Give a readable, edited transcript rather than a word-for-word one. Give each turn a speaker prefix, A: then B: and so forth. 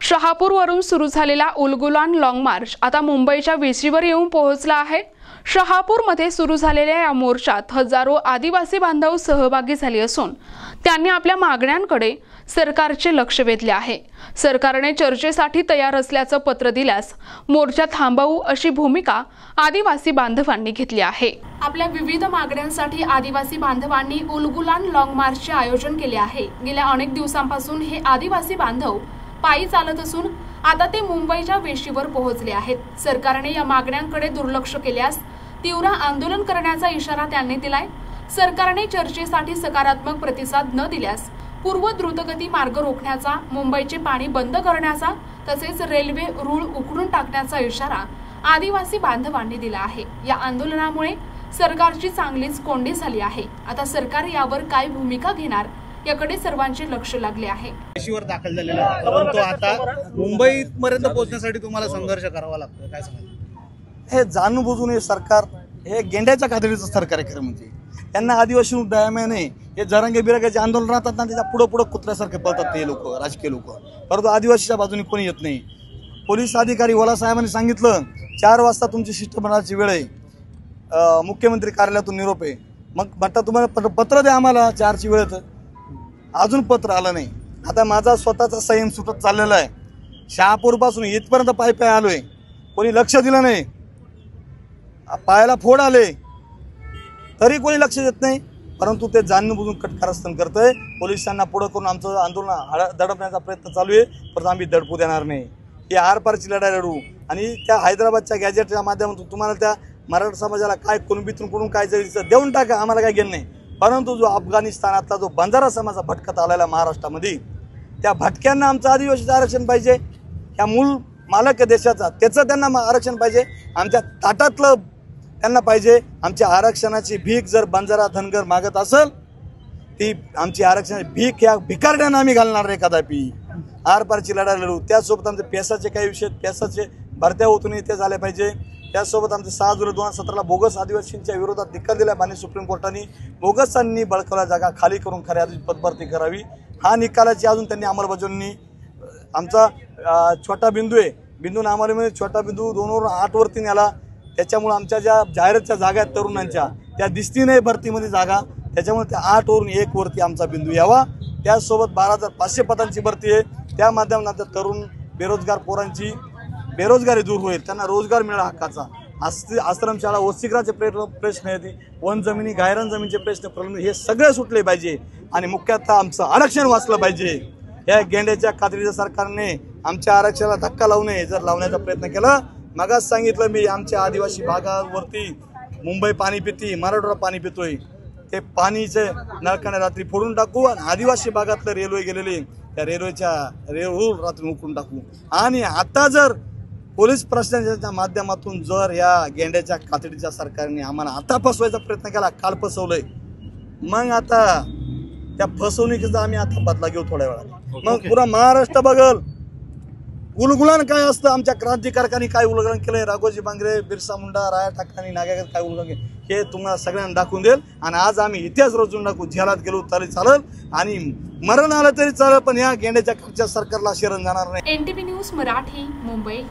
A: शहापूरवरून सुरू झालेला Ulgulan long march आता मुंबईच्या वेशीवर येऊन पोहोचला आहे। शहापूरमध्ये सुरू झालेल्या या मोर्चात हजारो आदिवासी बांधव सहभागी झाले असून त्यांनी आपल्या मागण्यांकडे सरकारचे लक्ष वेधले आहे। सरकारने चर्चेसाठी तयार असल्याचं पत्र दिल्यास मोर्चा थांबवू अशी भूमिका आदिवासी बांधवांनी घेतली आहे। आपल्या विविध मागण्यांसाठी आदिवासी बांधवांनी उलगुलान लॉंग मार्चचे आयोजन केले आहे। गेल्या अनेक दिवसांपासून हे आदिवासी बांधव पायी चालत असून आता ते मुंबईच्या वेशीवर पोहोचले आहेत। सरकारने या मागण्यांकडे दुर्लक्ष केल्यास तीव्र आंदोलन करण्याचा इशारा त्यांनी दिलाय। सरकारने चर्चेसाठी सकारात्मक प्रतिसाद न दिल्यास पूर्व द्रुतगती मार्ग रोखण्याचा, मुंबईचे पाणी बंद करण्याचा तसेच रेल्वे रूळ उखडून टाकण्याचा इशारा आदिवासी बांधवांनी दिला आहे। या आंदोलनामुळे सरकारची चांगलीच कोंडी झाली आहे। आता सरकार यावर काय भूमिका घेणार याकडे सर्वांचे लक्ष लागले आहे।
B: वेशीवर दाखल झालेला आहे, परंतु आता मुंबईपर्यंत पोहोचण्यासाठी तुम्हाला संघर्ष करावा लागतो, काय सांगाल?
C: हे जाणून बुजून हे सरकार हे गेंड्याच्या खात्रीचं सरकार आहे। खरं म्हणजे यांना आदिवासी दयामय नाही। हे जरांगे बिरांगेचे आंदोलन राहतात ना, त्याच्या पुढे पुढे कुत्र्यासारखे पळतात ते लोक, राजकीय लोक, परंतु आदिवासीच्या बाजूने कोणी येत नाही। पोलीस अधिकारी वला साहेबांनी सांगितलं 4 वाजता तुमची शिष्टमंडळाची वेळ आहे, मुख्यमंत्री कार्यालयातून निरोप आहे। मग म्हणता तुम्हाला पत्र द्या आम्हाला 4ची वेळ, तर अजून पत्र आलं नाही। आता माझा स्वतःचा संयम सुटत चाललेला आहे। शहापूरपासून इथपर्यंत पाय पाय आलोय, कोणी लक्ष दिलं नाही। पायाला फोड आले तरी कोणी लक्ष देत नाही, परंतु ते जाणून बुजून कटकारस्थान करतंय। पोलिसांना पुढे करून आमचं आंदोलन दडपण्याचा प्रयत्न चालू आहे, परंतु आम्ही दडपू देणार नाही। ही आरपारची लढाई लढू आणि त्या हैदराबादच्या गॅजेटच्या माध्यमातून तुम्हाला त्या मराठा समाजाला काय कुणबीतून कुठून काय जरी देऊन टाका, आम्हाला काय घेणं नाही। परंतु जो अफगाणिस्तानातला जो बंजारा समाज भटकत आलेला महाराष्ट्रामध्ये, त्या भटक्यांना आमचं आदिवासीचं आरक्षण पाहिजे। ह्या मूळ मालक देशाचा त्याचं त्यांना आरक्षण पाहिजे, आमच्या ताटातलं त्यांना पाहिजे। आमच्या आरक्षणाची भीक जर बंजारा धनगर मागत असेल, ती आमची आरक्षणाची भीक या भिकारड्यांना आम्ही घालणार नाही कदापि। आरपारची लढाई लढू। त्यासोबत आमचे पेसाचे काही विषय, पेसाचे भरत्या होतून ते झाले पाहिजे। त्यासोबत आमचे 6 जुलै 2017 बोगस आदिवासींच्या विरोधात निकाल दिला माननीय सुप्रीम कोर्टाने। बोगसांनी बळकवल्या जागा खाली करून खऱ्या पदभरती करावी, हा निकालाची अजून त्यांनी अंमलबजावणी। आमचा छोटा बिंदू आहे, बिंदू नामावलीमध्ये छोटा बिंदू 2 वरून 8 वरती नेला। त्याच्यामुळे आमच्या ज्या जाहिरातच्या जागा आहेत तरुणांच्या, त्या दिसती नाही भरतीमध्ये जागा, त्याच्यामुळे त्या 8 वरून 1 वरती आमचा बिंदू यावा। त्यासोबत 12,500 पदांची भरती आहे, त्या माध्यमातून आमच्या तरुण बेरोजगार पोरांची बेरोजगारी दूर होईल, त्यांना रोजगार मिळाला हक्काचा। आश्रमशाळा वसतिगृहाचे प्रश्न आहेत, वन जमिनी गायरान जमिनीचे प्रश्न हे सगळे सुटले पाहिजे आणि मुख्यतः आमचं आरक्षण वाचलं पाहिजे। या गेंड्याच्या खात्रीच्या सरकारने आमच्या आरक्षणाला धक्का लावू नये। जर लावण्याचा प्रयत्न केला, मगाच सांगितलं मी, आमच्या आदिवासी भागावरती मुंबई पाणी पिती, मराठवाडा पाणी पितोय, ते पाणीचे नळकाने रात्री फोडून टाकू आणि आदिवासी भागातलं रेल्वे गेलेले त्या रेल्वेच्या रेल्वे रात्री उकळून टाकू। आणि आता जर पोलीस प्रशासनाच्या माध्यमातून जर या गेंड्याच्या खात्रीच्या सरकारने आम्हाला आता फसवायचा प्रयत्न केला, काल फसवलंय, मग आता त्या फसवणुकीचा आम्ही आता बदला घेऊ थोड्या वेळात। मग पुरा महाराष्ट्र बघल उलगुलान काय असतं, आमच्या क्रांतिकारकांनी काय उलगुलान केलंय, राघोजी बांगरे, बिरसा मुंडा, राया ठाकरे, नागेकर काय उलगुलान केलं, हे तुम्हाला सगळ्यांना दाखवून देईल। आणि आज आम्ही इतिहास रचून टाकू। झेलात गेलो तरी चालेल आणि मरण आलं तरी चालेल, पण या गेंड्याच्या खात्रीच्या सरकारला शरण जाणार नाही।
A: NTV news Marathi, Mumbai.